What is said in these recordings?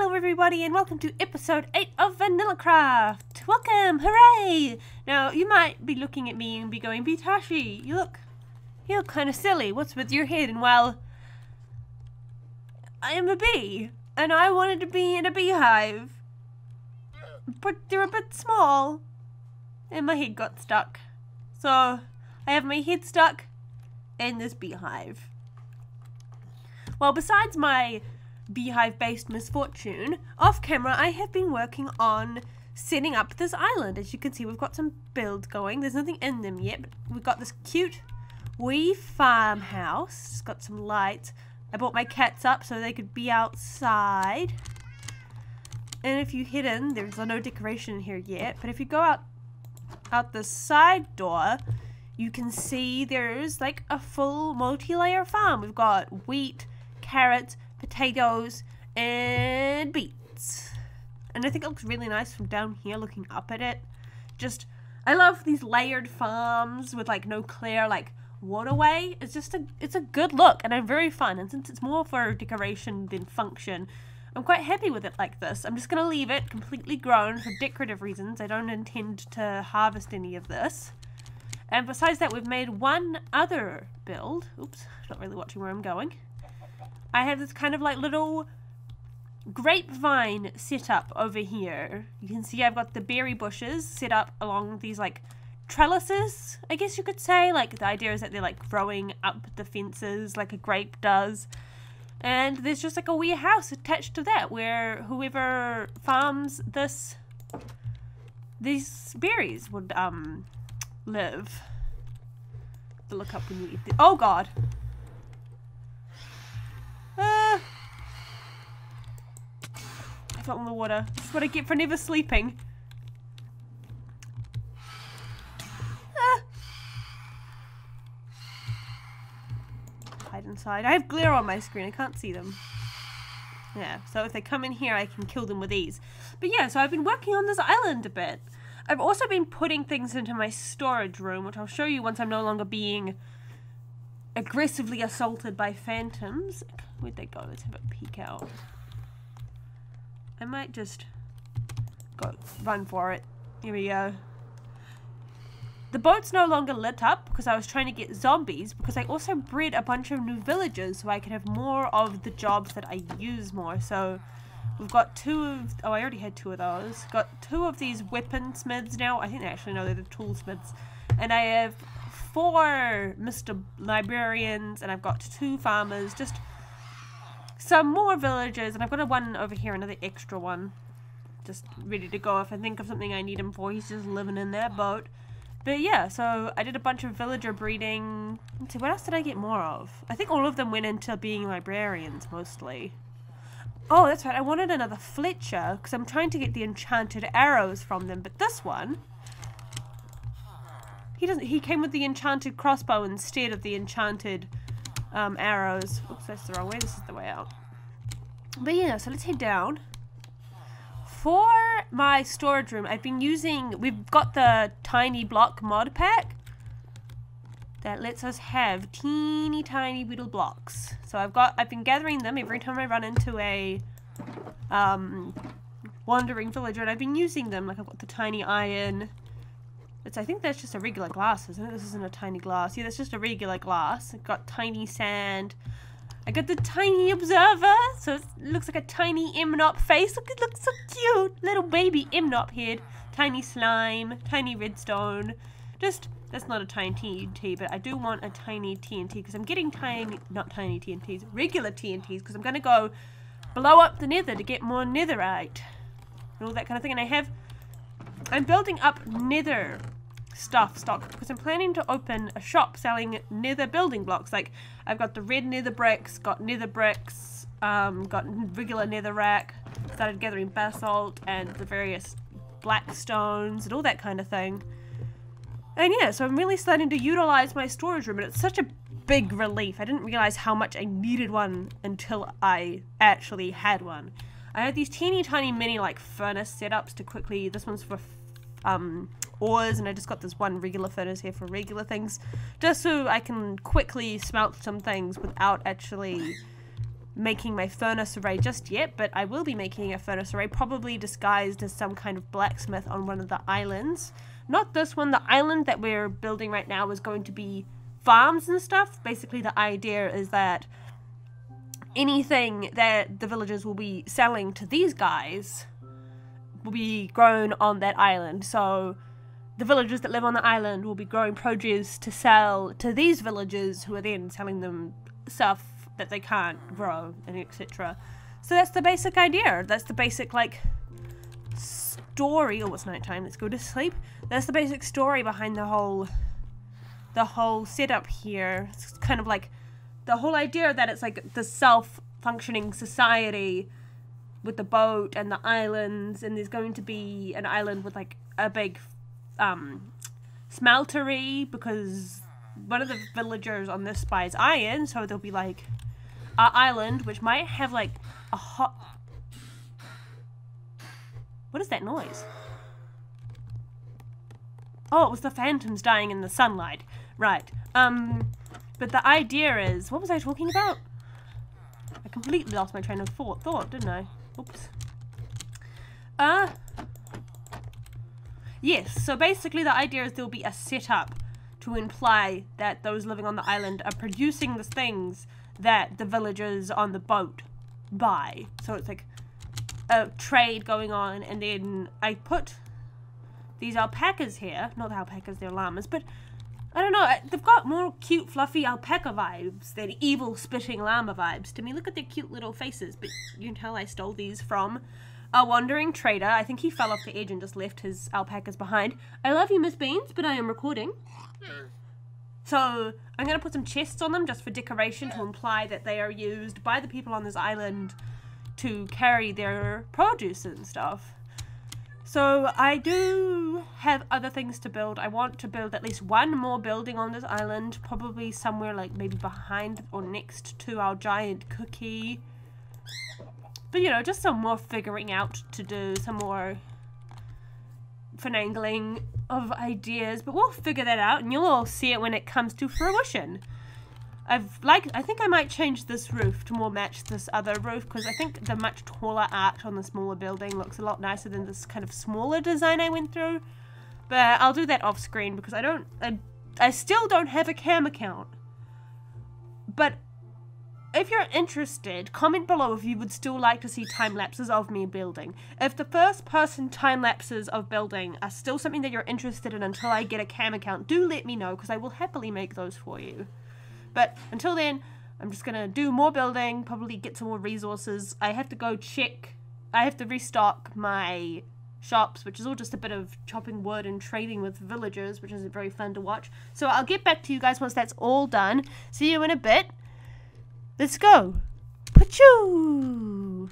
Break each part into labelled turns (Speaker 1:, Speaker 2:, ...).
Speaker 1: Hello everybody and welcome to episode 8 of Vanillacraft! Welcome! Hooray! Now you might be looking at me and be going, Bitashi, you look kind of silly. What's with your head? And well, I am a bee and I wanted to be in a beehive. But they're a bit small and my head got stuck. So I have my head stuck in this beehive. Well, besides my beehive-based misfortune, off camera I have been working on setting up this island. As you can see, we've got some builds going. There's nothing in them yet, but we've got this cute wee farmhouse. It's got some lights. I brought my cats up so they could be outside. And if you head in, there's no decoration in here yet, but if you go out the side door, you can see there's like a full multi-layer farm. We've got wheat, carrots, potatoes, and beets. And I think it looks really nice from down here looking up at it. I love these layered farms with like no clear like waterway. It's a good look and I'm very fun. And since it's more for decoration than function, I'm quite happy with it like this. I'm just going to leave it completely grown for decorative reasons. I don't intend to harvest any of this. And besides that, we've made one other build. Oops, not really watching where I'm going. I have this kind of like little grapevine set up over here. You can see I've got the berry bushes set up along these like trellises, I guess you could say. Like the idea is that they're like growing up the fences like a grape does. And there's just like a wee house attached to that where whoever farms these berries would live. To look up when you eat them. Oh god! I fell in the water. This is what I get for never sleeping. Hide inside. I have glare on my screen. I can't see them. Yeah, so if they come in here, I can kill them with ease. But yeah, so I've been working on this island a bit. I've also been putting things into my storage room, which I'll show you once I'm no longer being aggressively assaulted by phantoms. Where'd they go? Let's have a peek out. I might just run for it. Here we go. The boat's no longer lit up because I was trying to get zombies, because I also bred a bunch of new villagers so I could have more of the jobs that I use more. So we've got I already had 2 of those. Got 2 of these weaponsmiths now. I think they actually know they're the toolsmiths. And I have 4 Mr. Librarians, and I've got 2 farmers, just some more villagers, and I've got one over here, another extra one, just ready to go if I think of something I need him for. He's just living in that boat. But yeah, so I did a bunch of villager breeding. Let's see, what else did I get more of? I think all of them went into being librarians, mostly. Oh, that's right, I wanted another Fletcher, because I'm trying to get the enchanted arrows from them, but this one, he came with the enchanted crossbow instead of the enchanted arrows. Oops, that's the wrong way. This is the way out. But yeah, so let's head down. For my storage room, we've got the tiny block mod pack that lets us have teeny tiny little blocks. So I've been gathering them every time I run into a wandering villager, and I've been using them. Like I've got the tiny iron. I think that's just a regular glass, isn't it? This isn't a tiny glass. Yeah, that's just a regular glass. I've got tiny sand. I got the tiny observer, so it looks like a tiny Mnop face. Look, it looks so cute. Little baby Mnop head. Tiny slime. Tiny redstone. That's not a tiny TNT, but I do want a tiny TNT because I'm getting not tiny TNTs, regular TNTs, because I'm going to go blow up the nether to get more netherite and all that kind of thing. And I'm building up nether stock because I'm planning to open a shop selling nether building blocks. Like I've got the red nether bricks, got nether bricks, got regular nether rack, started gathering basalt and the various black stones and all that kind of thing. And yeah, so I'm really starting to utilize my storage room, and it's such a big relief. I didn't realize how much I needed one until I actually had one. I had these teeny tiny mini like furnace setups to quickly, this one's for ores, and I just got this one regular furnace here for regular things, just so I can quickly smelt some things without actually making my furnace array just yet, but I will be making a furnace array, probably disguised as some kind of blacksmith on one of the islands. Not this one. The island that we're building right now is going to be farms and stuff. Basically, the idea is that anything that the villagers will be selling to these guys will be grown on that island. So the villagers that live on the island will be growing produce to sell to these villagers, who are then selling them stuff that they can't grow, and etc. So that's the basic idea. That's the basic, like, story. Oh, it's nighttime. Let's go to sleep. That's the basic story behind the whole setup here. It's kind of like the whole idea that it's like the self-functioning society with the boat and the islands, and there's going to be an island with like a big smeltery, because one of the villagers on this buys iron, so there'll be like an island which might have like a hot... What is that noise? Oh, it was the phantoms dying in the sunlight. Right. But the idea is... What was I talking about? I completely lost my train of thought, didn't I? Oops. Yes, so basically the idea is there'll be a setup to imply that those living on the island are producing the things that the villagers on the boat buy. So it's like a trade going on, and then I put these alpacas here. Not the alpacas, they're llamas, but I don't know, they've got more cute fluffy alpaca vibes than evil spitting llama vibes to me. Look at their cute little faces, but you can tell I stole these from a wandering trader. I think he fell off the edge and just left his alpacas behind. I love you, Miss Beans, but I am recording. So I'm going to put some chests on them just for decoration, to imply that they are used by the people on this island to carry their produce and stuff. So I do have other things to build. I want to build at least one more building on this island, probably somewhere like maybe behind or next to our giant cookie. But you know, just some more figuring out to do, some more finagling of ideas, but we'll figure that out, and you'll all see it when it comes to fruition. I think I might change this roof to more match this other roof, because I think the much taller arch on the smaller building looks a lot nicer than this kind of smaller design I went through. But I'll do that off screen, because I still don't have a cam account. But if you're interested, comment below if you would still like to see time lapses of me building. If the first person time lapses of building are still something that you're interested in until I get a cam account, do let me know, because I will happily make those for you. But until then, I'm just gonna do more building, probably get some more resources. I have to go check, I have to restock my shops, which is all just a bit of chopping wood and trading with villagers, which isn't very fun to watch. So I'll get back to you guys once that's all done. See you in a bit. Let's go. Pachoo!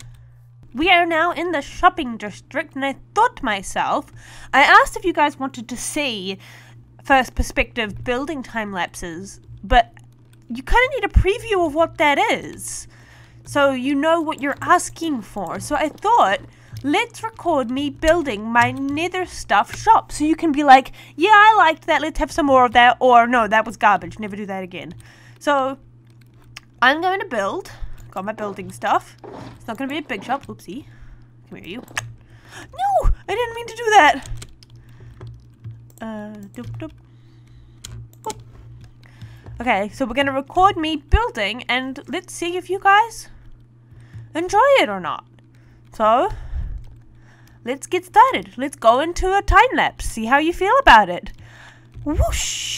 Speaker 1: We are now in the shopping district, and I thought to myself, I asked if you guys wanted to see first perspective building time lapses, but you kind of need a preview of what that is, so you know what you're asking for. So I thought, let's record me building my nether stuff shop, so you can be like, yeah, I liked that, let's have some more of that, or no, that was garbage, never do that again. So I'm going to build, got my building stuff. It's not going to be a big shop. Oopsie. Come here, you. No, I didn't mean to do that. Doop, doop. Boop. Okay, so we're going to record me building, and let's see if you guys enjoy it or not. So let's get started. Let's go into a time lapse. See how you feel about it. Whoosh.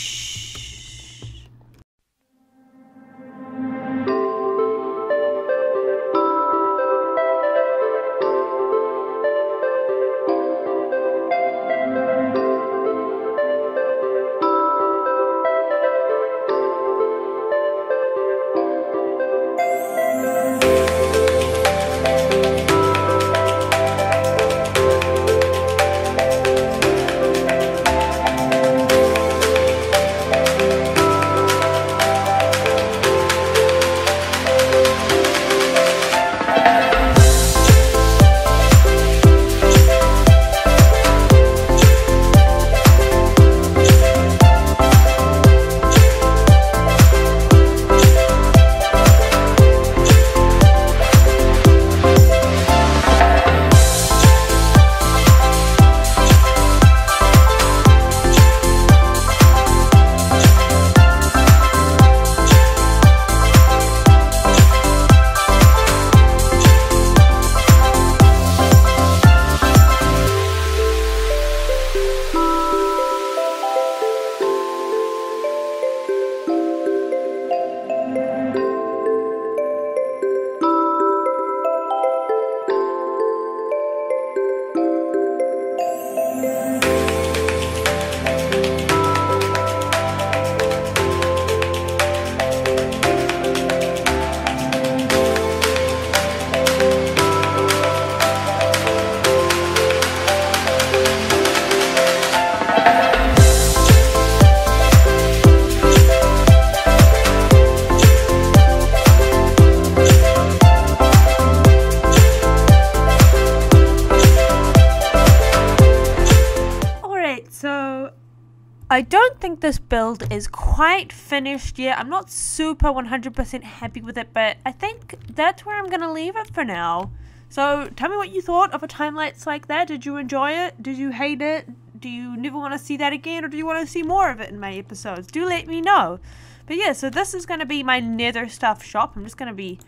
Speaker 1: I don't think this build is quite finished yet. I'm not super 100% happy with it, but I think that's where I'm going to leave it for now. So tell me what you thought of a time-lapse like that. Did you enjoy it? Did you hate it? Do you never want to see that again, or do you want to see more of it in my episodes? Do let me know. But yeah, so this is going to be my Nether stuff shop. I'm just going to be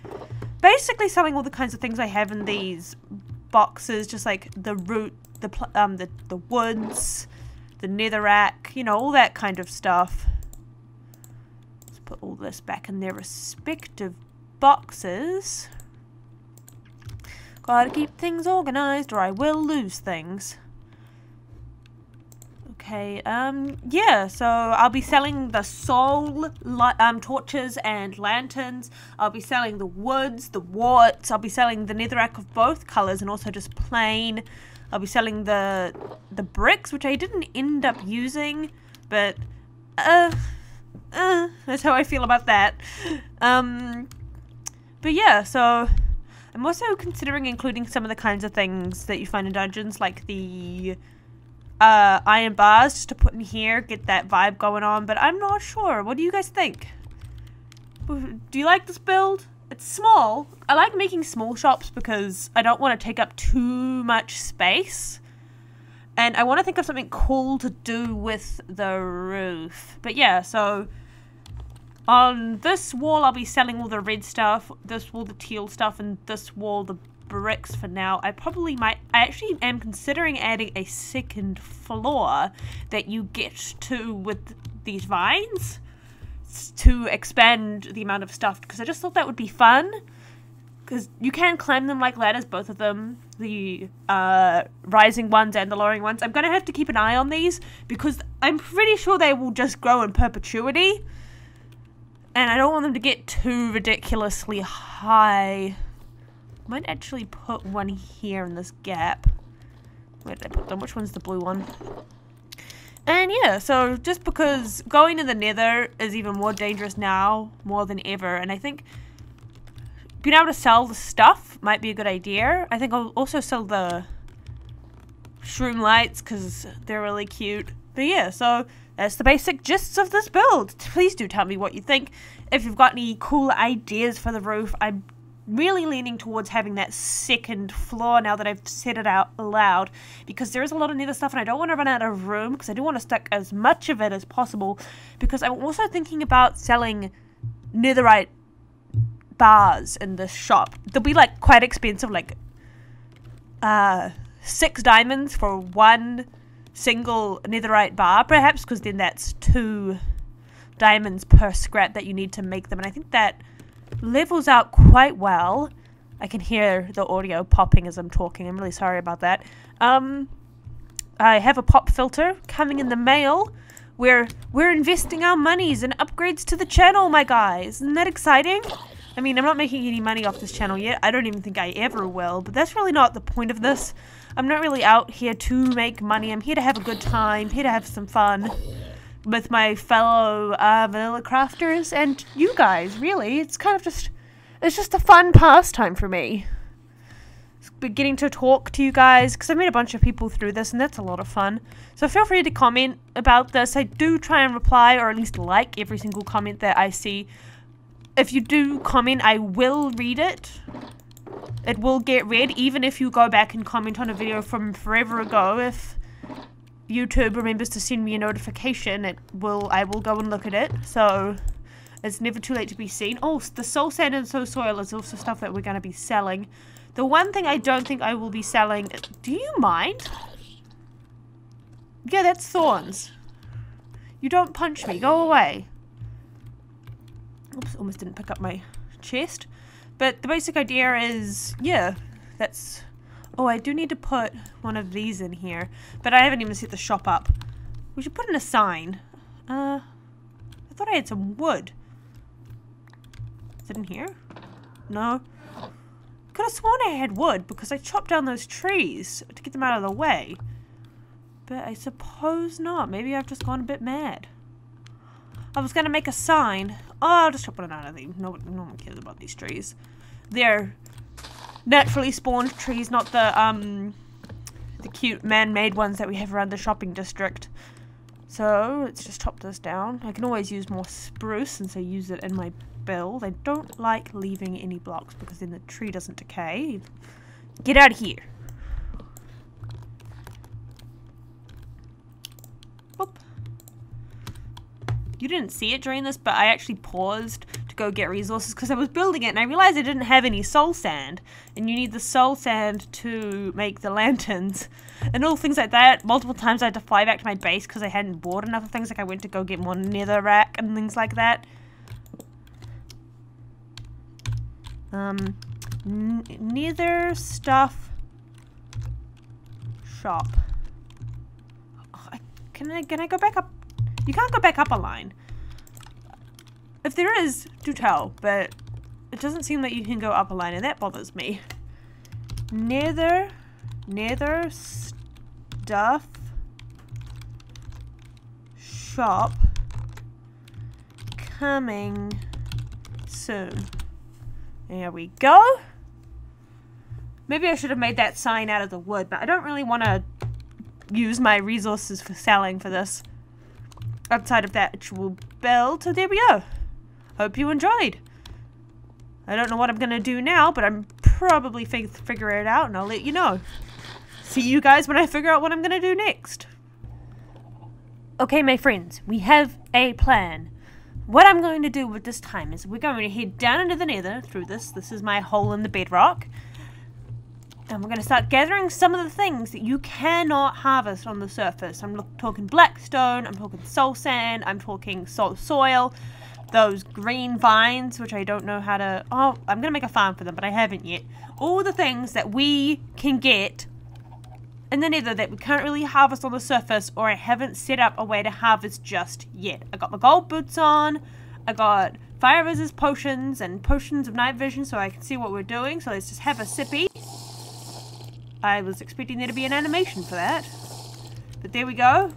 Speaker 1: basically selling all the kinds of things I have in these boxes, just like the root, the woods, the netherrack, you know, all that kind of stuff. Let's put all this back in their respective boxes. Gotta keep things organized or I will lose things. Okay, yeah, so I'll be selling the soul torches and lanterns. I'll be selling the woods, the warts. I'll be selling the netherrack of both colors and also just plain. I'll be selling the bricks, which I didn't end up using, but that's how I feel about that. But yeah, so I'm also considering including some of the kinds of things that you find in dungeons, like the iron bars, just to put in here, get that vibe going on, but I'm not sure. What do you guys think? Do you like this build? It's small. I like making small shops because I don't want to take up too much space. And I want to think of something cool to do with the roof. But yeah, so on this wall I'll be selling all the red stuff, this wall the teal stuff, and this wall the bricks for now. I actually am considering adding a second floor that you get to with these vines to expand the amount of stuff, because I just thought that would be fun, because you can climb them like ladders, both of them, the rising ones and the lowering ones. I'm gonna have to keep an eye on these because I'm pretty sure they will just grow in perpetuity, and I don't want them to get too ridiculously high. I might actually put one here in this gap. Where did I put them? Which one's the blue one? And yeah, so just because going to the Nether is even more dangerous now, more than ever, and I think being able to sell the stuff might be a good idea. I think I'll also sell the shroom lights because they're really cute. But yeah, so that's the basic gists of this build. Please do tell me what you think. If you've got any cool ideas for the roof, I'm really leaning towards having that second floor now that I've said it out loud, because there is a lot of nether stuff and I don't want to run out of room, because I do want to stack as much of it as possible, because I'm also thinking about selling netherite bars in this shop. They'll be like quite expensive, like 6 diamonds for one single netherite bar perhaps, because then that's 2 diamonds per scrap that you need to make them, and I think that levels out quite well. I can hear the audio popping as I'm talking. I'm really sorry about that. I have a pop filter coming in the mail. We're investing our monies in upgrades to the channel, my guys. Isn't that exciting? I mean, I'm not making any money off this channel yet. I don't even think I ever will, but that's really not the point of this. I'm not really out here to make money. I'm here to have a good time, here to have some fun with my fellow Vanillacrafters and you guys, really. It's kind of just, it's just a fun pastime for me. Getting to talk to you guys, because I've met a bunch of people through this and that's a lot of fun. So feel free to comment about this. I do try and reply, or at least like, every single comment that I see. If you do comment, I will read it. It will get read, even if you go back and comment on a video from forever ago. If YouTube remembers to send me a notification, I will go and look at it. So it's never too late to be seen. Oh, the soul sand and soul soil is also stuff that we're going to be selling. The one thing I don't think I will be selling, do you mind? Yeah, that's thorns. You don't punch me, go away. Oops, almost didn't pick up my chest. But the basic idea is, yeah, that's... Oh, I do need to put one of these in here, but I haven't even set the shop up. We should put in a sign. I thought I had some wood. Is it in here? No. Could have sworn I had wood because I chopped down those trees to get them out of the way. But I suppose not. Maybe I've just gone a bit mad. I was going to make a sign. Oh, I'll just chop one out of these. No one cares about these trees. They're naturally spawned trees, not the cute man-made ones that we have around the shopping district. So let's just chop this down. I can always use more spruce since I use it in my build. I don't like leaving any blocks because then the tree doesn't decay. Get out of here. Boop. You didn't see it during this, but I actually paused to go get resources because I was building it and I realized I didn't have any soul sand. And you need the soul sand to make the lanterns and all things like that. Multiple times I had to fly back to my base because I hadn't bought enough of things. Like I went to go get more nether rack and things like that. Nether stuff shop. Oh, can I go back up? You can't go back up a line. If there is, do tell, but it doesn't seem that you can go up a line and that bothers me. Nether stuff shop coming soon. There we go. Maybe I should have made that sign out of the wood, but I don't really want to use my resources for selling for this outside of that actual build. So there we go. Hope you enjoyed. I don't know what I'm going to do now, but I'm probably figure it out and I'll let you know. See you guys when I figure out what I'm going to do next. Okay, my friends, we have a plan. What I'm going to do with this time is we're going to head down into the nether through this. This is my hole in the bedrock. And we're going to start gathering some of the things that you cannot harvest on the surface. I'm talking blackstone, I'm talking soul sand, I'm talking soil, those green vines, which I don't know how to... Oh, I'm going to make a farm for them, but I haven't yet. All the things that we can get in the nether that we can't really harvest on the surface, or I haven't set up a way to harvest just yet. I got my gold boots on, I got fire resist potions and potions of night vision so I can see what we're doing, so let's just have a sippy. I was expecting there to be an animation for that, but there we go.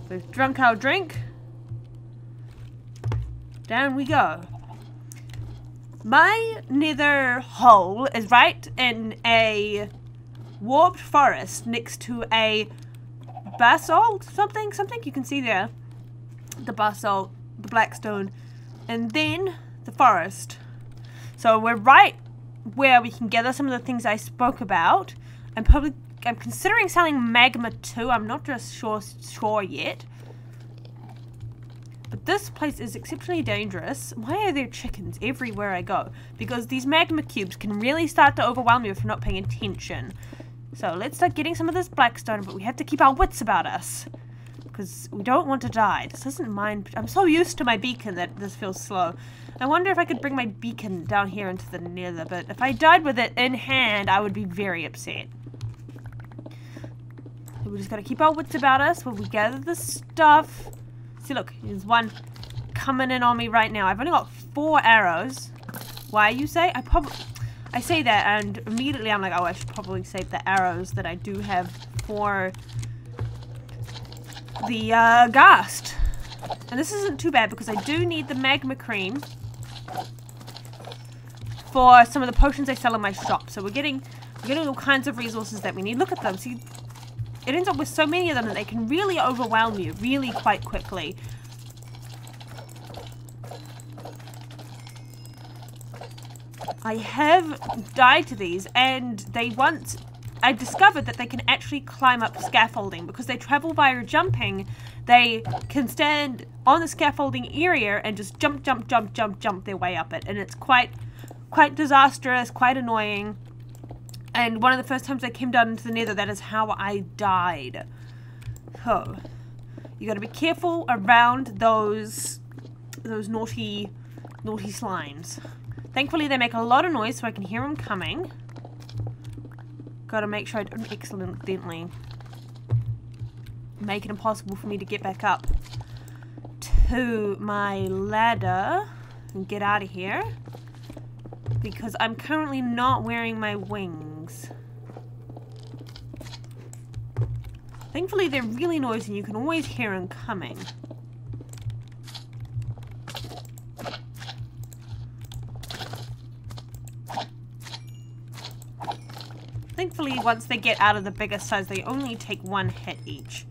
Speaker 1: We've drunk our drink. Down we go. My nether hole is right in a warped forest next to a basalt, something you can see there, the basalt, the blackstone, and then the forest. So we're right where we can gather some of the things I spoke about. I'm considering selling magma too. I'm not just sure yet. But this place is exceptionally dangerous. Why are there chickens everywhere I go? Because these magma cubes can really start to overwhelm you if you're not paying attention. So let's start getting some of this blackstone, but we have to keep our wits about us. Because we don't want to die. This doesn't mind. I'm so used to my beacon that this feels slow. I wonder if I could bring my beacon down here into the nether, but if I died with it in hand, I would be very upset. So we just gotta keep our wits about us while we gather the stuff. See, look, there's one coming in on me right now. I've only got 4 arrows. Why, you say? I say that and immediately I'm like, oh, I should probably save the arrows that I do have for the ghast. And this isn't too bad because I do need the magma cream for some of the potions I sell in my shop. So we're getting all kinds of resources that we need. Look at them. See, it ends up with so many of them that they can really overwhelm you really quite quickly. I have died to these, and I discovered that they can actually climb up scaffolding because they travel via jumping. They can stand on the scaffolding area and just jump their way up it, and it's quite disastrous, quite annoying. And one of the first times I came down into the nether, that is how I died. So you got to be careful around those naughty slimes. Thankfully, they make a lot of noise, so I can hear them coming. Gotta make sure I don't accidentally make it impossible for me to get back up to my ladder and get out of here. Because I'm currently not wearing my wings. Thankfully, they're really noisy and you can always hear them coming. Thankfully, once they get out of the bigger size, they only take 1 hit each.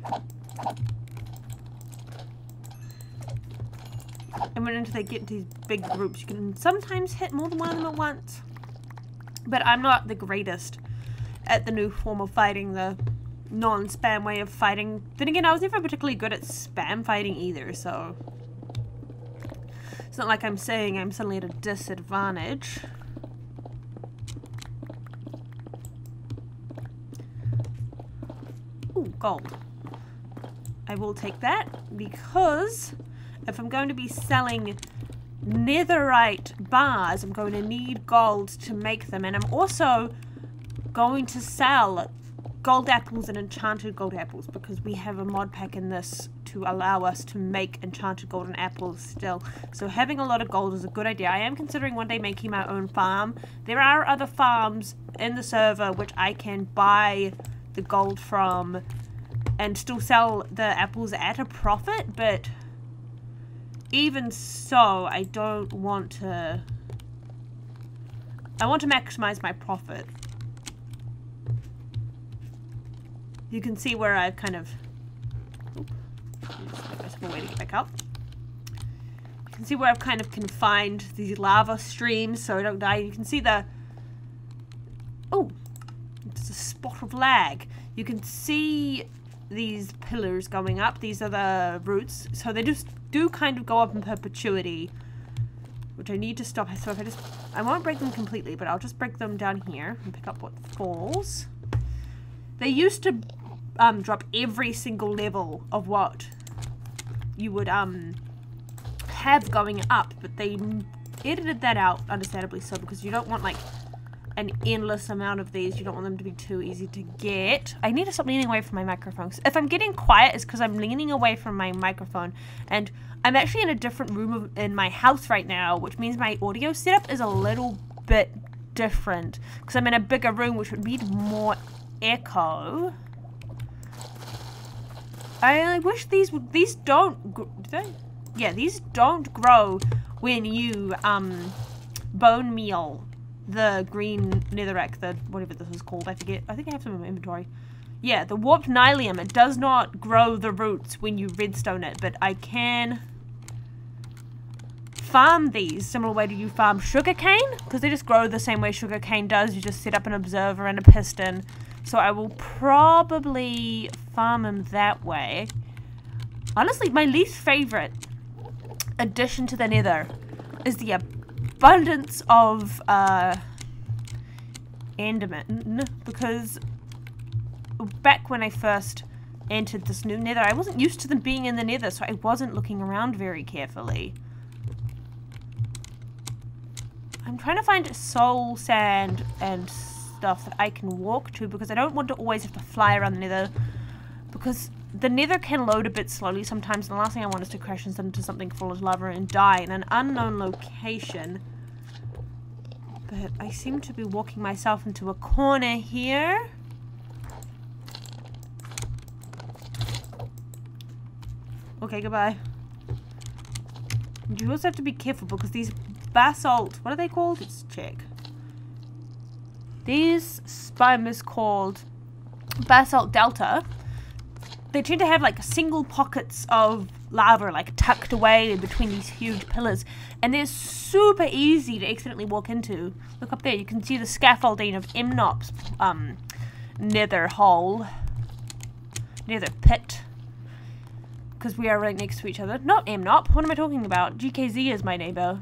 Speaker 1: And when they get into these big groups, you can sometimes hit more than one of them at once. But I'm not the greatest at the new form of fighting, the non-spam way of fighting. Then again, I was never particularly good at spam fighting either, so it's not like I'm saying I'm suddenly at a disadvantage. Ooh, gold. I will take that, because if I'm going to be selling netherite bars, I'm going to need gold to make them, and I'm also going to sell gold apples and enchanted gold apples, because we have a mod pack in this to allow us to make enchanted golden apples still. So having a lot of gold is a good idea. I am considering one day making my own farm. There are other farms in the server which I can buy the gold from and still sell the apples at a profit, but even so, I don't want to... I want to maximize my profit. You can see where I've kind of... We're waiting to get back up. You can see where I've kind of confined these lava streams so I don't die. You can see the... Oh! It's a spot of lag. You can see these pillars going up. These are the roots. So they just do kind of go up in perpetuity, which I need to stop. So if I won't break them completely, but I'll just break them down here and pick up what falls. They used to drop every single level of what you would have going up, but they edited that out, understandably so, because you don't want like an endless amount of these. You don't want them to be too easy to get. I need to stop leaning away from my microphone. If I'm getting quiet, it's because I'm leaning away from my microphone, and I'm actually in a different room in my house right now, which means my audio setup is a little bit different, because I'm in a bigger room, which would need more echo. I wish these don't, do they? Yeah, these don't grow when you bone meal the green netherrack, the whatever this is called, I forget. I think I have some in my inventory. Yeah, the warped nylium, it does not grow the roots when you redstone it, but I can farm these similar way to you farm sugarcane, because they just grow the same way sugarcane does. You just set up an observer and a piston. So I will probably farm them that way. Honestly, my least favorite addition to the nether is the abundance of endermen, because back when I first entered this new nether, I wasn't used to them being in the nether, so I wasn't looking around very carefully. I'm trying to find soul sand and stuff that I can walk to, because I don't want to always have to fly around the nether, because the nether can load a bit slowly sometimes, and the last thing I want is to crash into something full of lava and die in an unknown location. But I seem to be walking myself into a corner here. Okay, goodbye. You also have to be careful, because these basalt, what are they called? Let's check. These spires called basalt delta, they tend to have like single pockets of lava like tucked away in between these huge pillars, and they're super easy to accidentally walk into. Look up there, you can see the scaffolding of Mnop's nether hole, nether pit, because we are right next to each other. Not Mnop, what am I talking about? GKZ is my neighbor.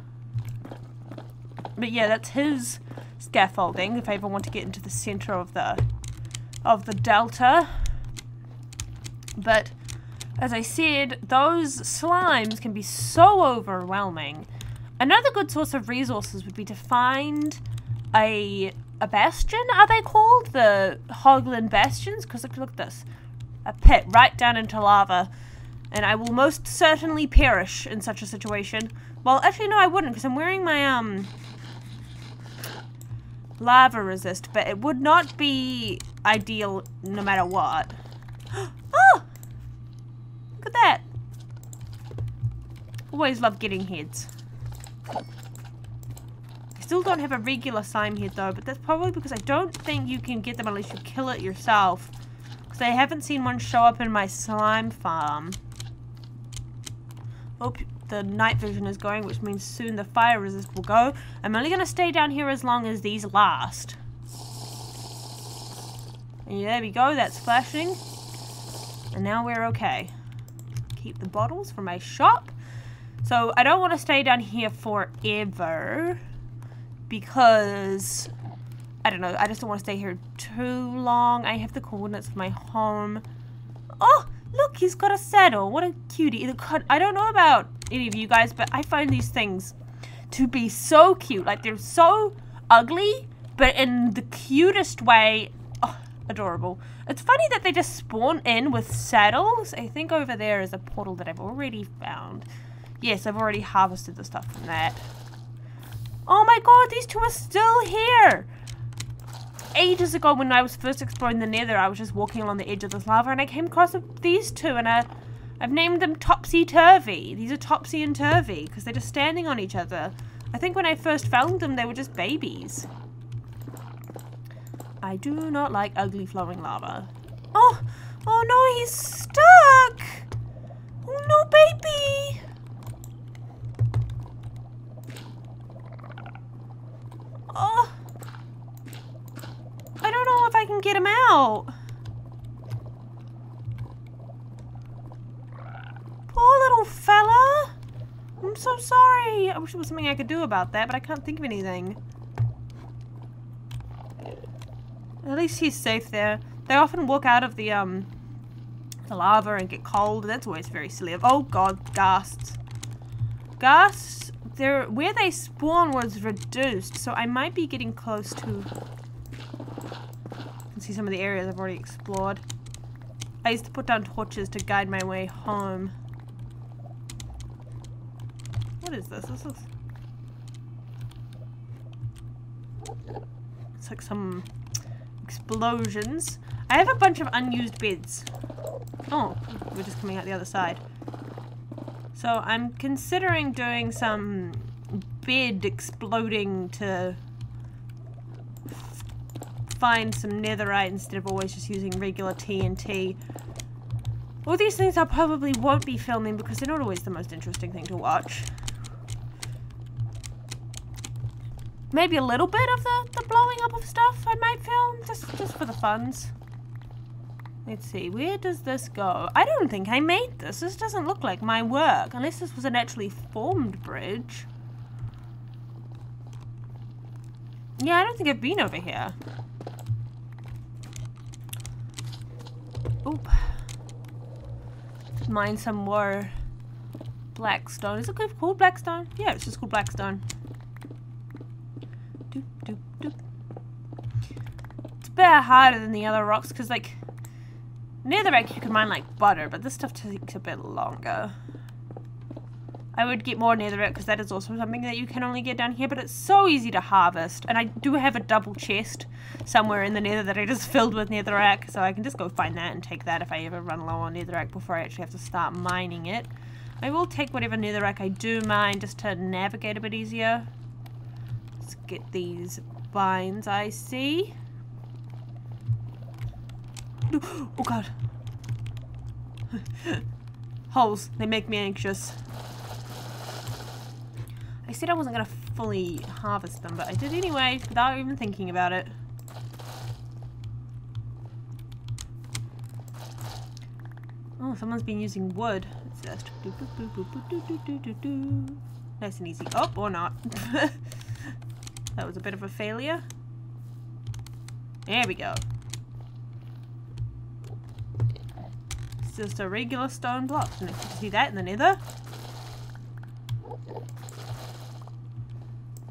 Speaker 1: But yeah, that's his scaffolding if I ever want to get into the center of the delta. But as I said, those slimes can be so overwhelming. Another good source of resources would be to find a bastion, are they called? The Hoglin bastions? Because look at this. A pit right down into lava. And I will most certainly perish in such a situation. Well, actually no, I wouldn't, because I'm wearing my lava resist, but it would not be ideal no matter what. Oh! Look at that. Always love getting heads. I still don't have a regular slime head though, but that's probably because I don't think you can get them unless you kill it yourself. Because I haven't seen one show up in my slime farm. Oh, the night vision is going, which means soon the fire resist will go. I'm only going to stay down here as long as these last. And there we go, that's flashing. And now we're okay. Keep the bottles for my shop. So I don't want to stay down here forever. Because, I don't know, I just don't want to stay here too long. I have the coordinates of my home. Oh, look, he's got a saddle. What a cutie. I don't know about any of you guys, but I find these things to be so cute. Like, they're so ugly, but in the cutest way. Oh, adorable. It's funny that they just spawn in with saddles. I think over there is a portal that I've already found. Yes, I've already harvested the stuff from that. Oh my god, these two are still here! Ages ago when I was first exploring the Nether, I was just walking along the edge of this lava and I came across these two and I've named them Topsy-Turvy. These are Topsy and Turvy because they're just standing on each other. I think when I first found them, they were just babies. I do not like ugly flowing lava. Oh no, he's stuck! Oh no, baby! Oh, I don't know if I can get him out. Poor little fella. I'm so sorry. I wish there was something I could do about that, but I can't think of anything. At least he's safe there. They often walk out of the lava and get cold, and that's always very silly. Oh god, ghasts. Ghasts, where they spawn was reduced, so I might be getting close to... You can see some of the areas I've already explored. I used to put down torches to guide my way home. What is this? This is... It's like some explosions. I have a bunch of unused beds. Oh, we're just coming out the other side. So I'm considering doing some bed exploding to find some netherite instead of always just using regular TNT. All these things I probably won't be filming because they're not always the most interesting thing to watch. Maybe a little bit of the blowing up of stuff I might film, just for the funs. Let's see, where does this go? I don't think I made this. This doesn't look like my work, unless this was a naturally formed bridge. Yeah, I don't think I've been over here. Oop. Mine some more blackstone. Is it called blackstone? Yeah, it's just called blackstone. Doop, doop, doop. It's a bit harder than the other rocks because, like, netherrack you can mine like butter, but this stuff takes a bit longer. I would get more netherrack because that is also something that you can only get down here, but it's so easy to harvest. And I do have a double chest somewhere in the nether that I just filled with netherrack, so I can just go find that and take that if I ever run low on netherrack before I actually have to start mining it. I will take whatever netherrack I do mine just to navigate a bit easier. Let's get these vines I see. Oh god. Holes, they make me anxious. I said I wasn't going to fully harvest them, but I did anyway, without even thinking about it. Oh, someone's been using wood. It's just nice and easy. Oh, or not. That was a bit of a failure. There we go. It's just a regular stone block. And if you can see that in the nether.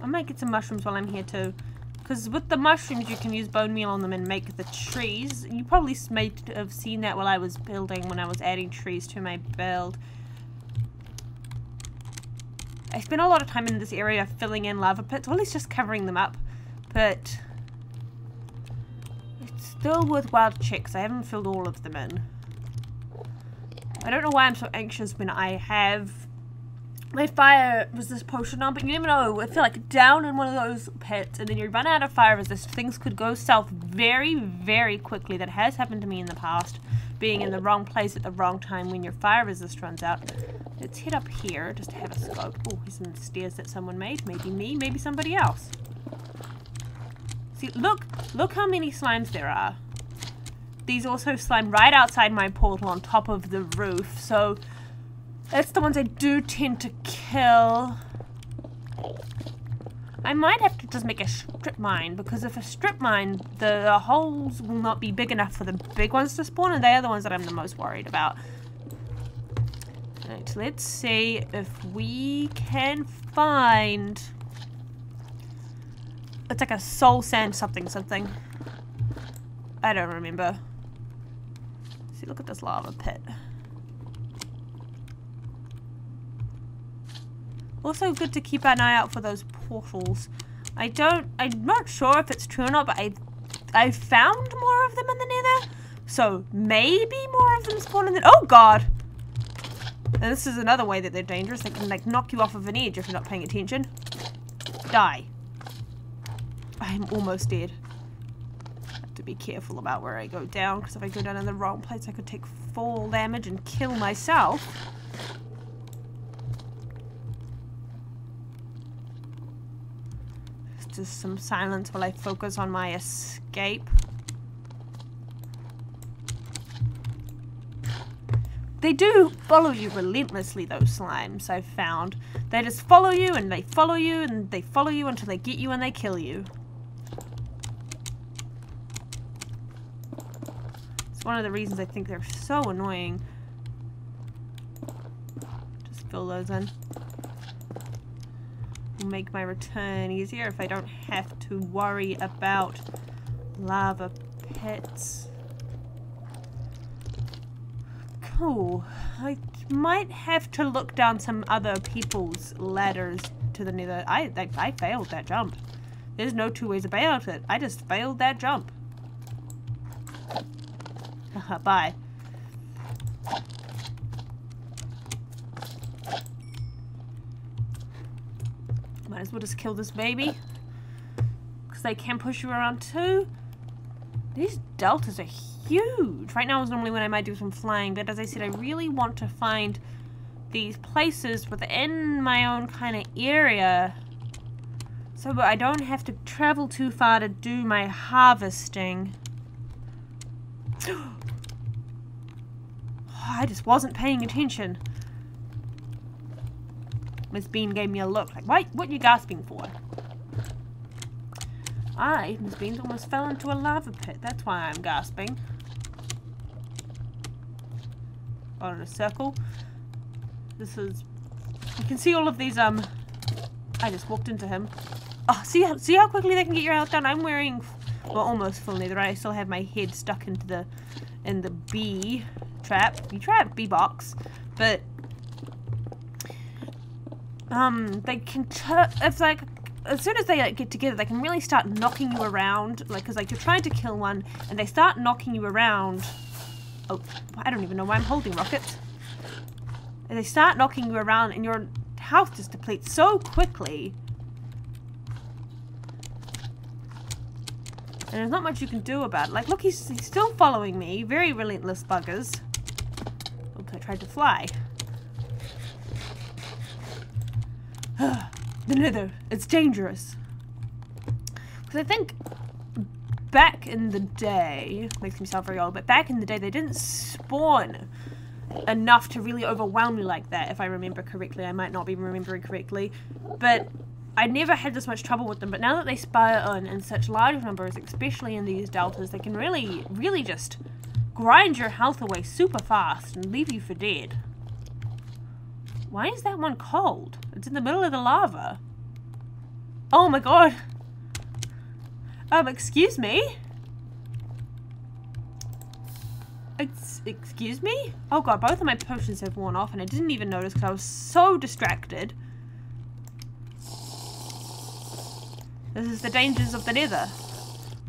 Speaker 1: I might get some mushrooms while I'm here too. Because with the mushrooms you can use bone meal on them and make the trees. You probably may have seen that while I was building, when I was adding trees to my build. I spent a lot of time in this area filling in lava pits, or at least just covering them up. But it's still worthwhile to check because I haven't filled all of them in. I don't know why I'm so anxious when I have my fire resist potion on, but you never know. I feel like down in one of those pits and then you run out of fire resist, things could go south very, very quickly. That has happened to me in the past, being in the wrong place at the wrong time when your fire resist runs out. Let's head up here just to have a scope. Oh, here's some stairs that someone made. Maybe me, maybe somebody else. See, look how many slimes there are. These also slime right outside my portal on top of the roof, so that's the ones I do tend to kill. I might have to just make a strip mine, because if a strip mine, the holes will not be big enough for the big ones to spawn, and they are the ones that I'm the most worried about. Right, let's see if we can find... It's like a soul sand something. I don't remember. See, look at this lava pit. Also good to keep an eye out for those portals. I'm not sure if it's true or not, but I found more of them in the Nether. So maybe more of them spawn in the... Oh god! And this is another way that they're dangerous. They can like knock you off of an edge if you're not paying attention. Die. I'm almost dead. I have to be careful about where I go down, because if I go down in the wrong place I could take fall damage and kill myself. Just some silence while I focus on my escape. They do follow you relentlessly, those slimes, I've found. They just follow you and they follow you and they follow you until they get you and they kill you. It's one of the reasons I think they're so annoying. Just fill those in. Will make my return easier if I don't have to worry about lava pits. Cool. I might have to look down some other people's ladders to the Nether. I failed that jump. There's no two ways about it. I just failed that jump. Haha, bye. Might as well just kill this baby. Because they can push you around too. These deltas are huge. Right now is normally when I might do some flying, but as I said, I really want to find these places within my own kind of area, so I don't have to travel too far to do my harvesting. Oh, I just wasn't paying attention. Miss Bean gave me a look like, what are you gasping for? Miss Bean almost fell into a lava pit. That's why I'm gasping. On a circle. This is... You can see all of these, I just walked into him. Oh, see how quickly they can get your health down? I'm wearing, well, almost full nether. I still have my head stuck into the bee bee box. But, they can, if like, as soon as they like get together, they can really start knocking you around. Like, cause like you're trying to kill one, and they start knocking you around. Oh, I don't even know why I'm holding rockets. And they start knocking you around, and your health just depletes so quickly. And there's not much you can do about it. Like, look, he's still following me. Very relentless buggers. Oops, I tried to fly. The Nether, it's dangerous. Because I think back in the day, makes me sound very old, but back in the day they didn't spawn enough to really overwhelm me like that, if I remember correctly. I might not be remembering correctly, but I never had this much trouble with them. But now that they spawn in such large numbers, especially in these deltas, they can really, really just grind your health away super fast and leave you for dead. Why is that one cold? It's in the middle of the lava. Oh my god. Excuse me? Excuse me? Oh god, both of my potions have worn off and I didn't even notice because I was so distracted. This is the dangers of the Nether.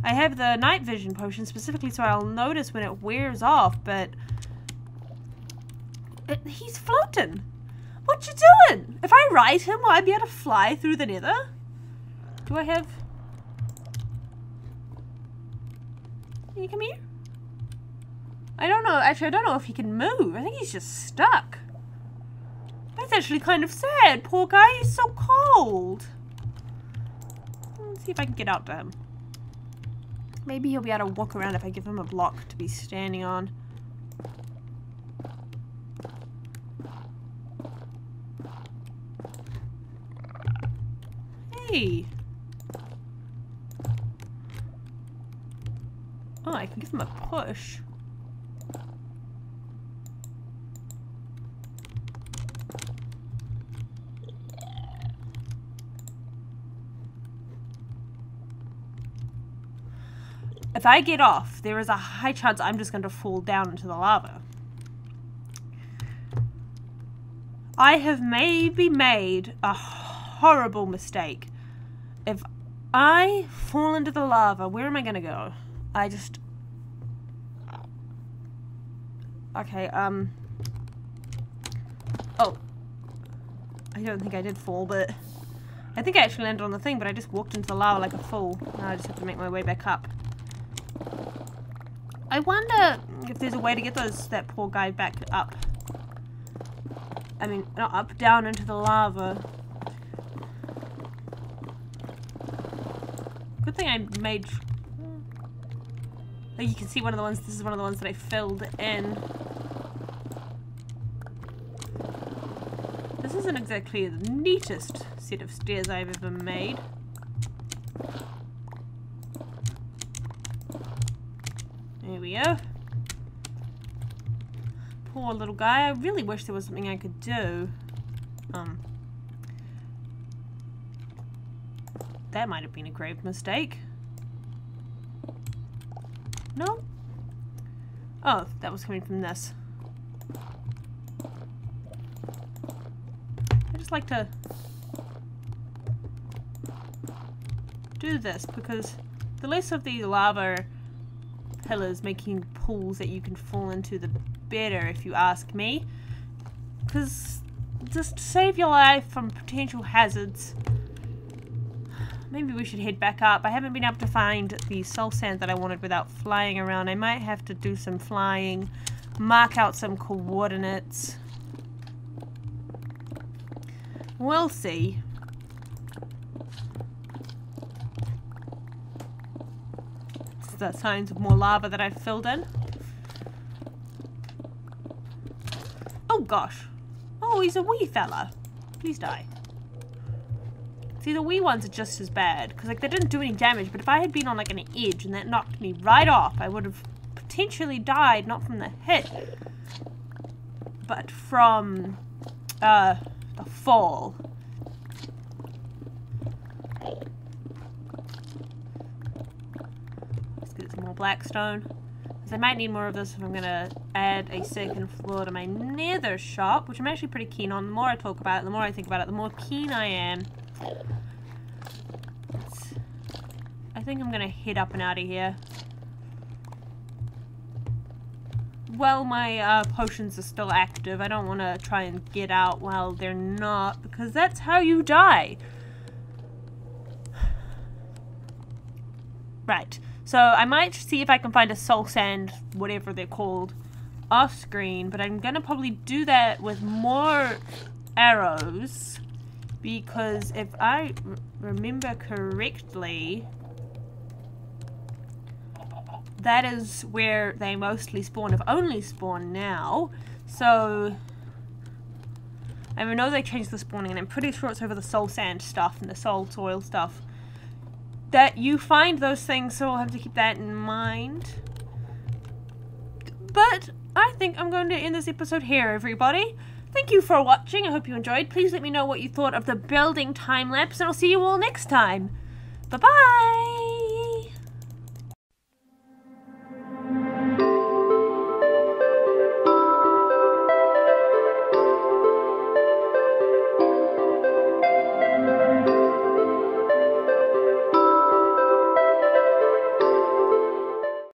Speaker 1: I have the night vision potion specifically so I'll notice when it wears off, but... he's floating. What you doing? If I ride him, will I be able to fly through the nether? Do I have... Can you come here? I don't know. Actually, I don't know if he can move. I think he's just stuck. That's actually kind of sad. Poor guy. He's so cold. Let's see if I can get out to him. Maybe he'll be able to walk around if I give him a block to be standing on. Hey. Oh, I can give him a push. If I get off, there is a high chance I'm just going to fall down into the lava. I have maybe made a horrible mistake. If I fall into the lava, where am I going to go? I just... Okay, Oh. I don't think I did fall, but... I think I actually landed on the thing, but I just walked into the lava like a fool. Now I just have to make my way back up. I wonder if there's a way to get that poor guy back up. I mean, not up, down into the lava. Good thing I made... Oh, you can see one of the ones, this is one of the ones that I filled in. This isn't exactly the neatest set of stairs I've ever made. There we go. Poor little guy. I really wish there was something I could do. That might have been a grave mistake. No? Oh, that was coming from this. I just like to do this because the less of these lava pillars making pools that you can fall into, the better, if you ask me. Because just to save your life from potential hazards. Maybe we should head back up. I haven't been able to find the soul sand that I wanted without flying around. I might have to do some flying, mark out some coordinates. We'll see. It's the signs of more lava that I've filled in. Oh gosh. Oh, he's a wee fella. Please die. See, the wee ones are just as bad, because like they didn't do any damage, but if I had been on like an edge and that knocked me right off, I would have potentially died, not from the hit, but from the fall. Let's get some more blackstone, because I might need more of this if I'm going to add a second floor to my nether shop, which I'm actually pretty keen on. The more I talk about it, the more I think about it, the more keen I am. I think I'm gonna head up and out of here. Well, my potions are still active. I don't want to try and get out while they're not, because that's how you die. Right. So I might see if I can find a soul sand, whatever they're called, off screen, but I'm gonna probably do that with more arrows. Because if I remember correctly, that is where they mostly spawn, if only spawn now. So, I know they changed the spawning, and I'm pretty sure it's over the soul sand stuff and the soul soil stuff that you find those things, so I'll have to keep that in mind. But I think I'm going to end this episode here, everybody. Thank you for watching. I hope you enjoyed. Please let me know what you thought of the building time lapse, and I'll see you all next time. Bye-bye!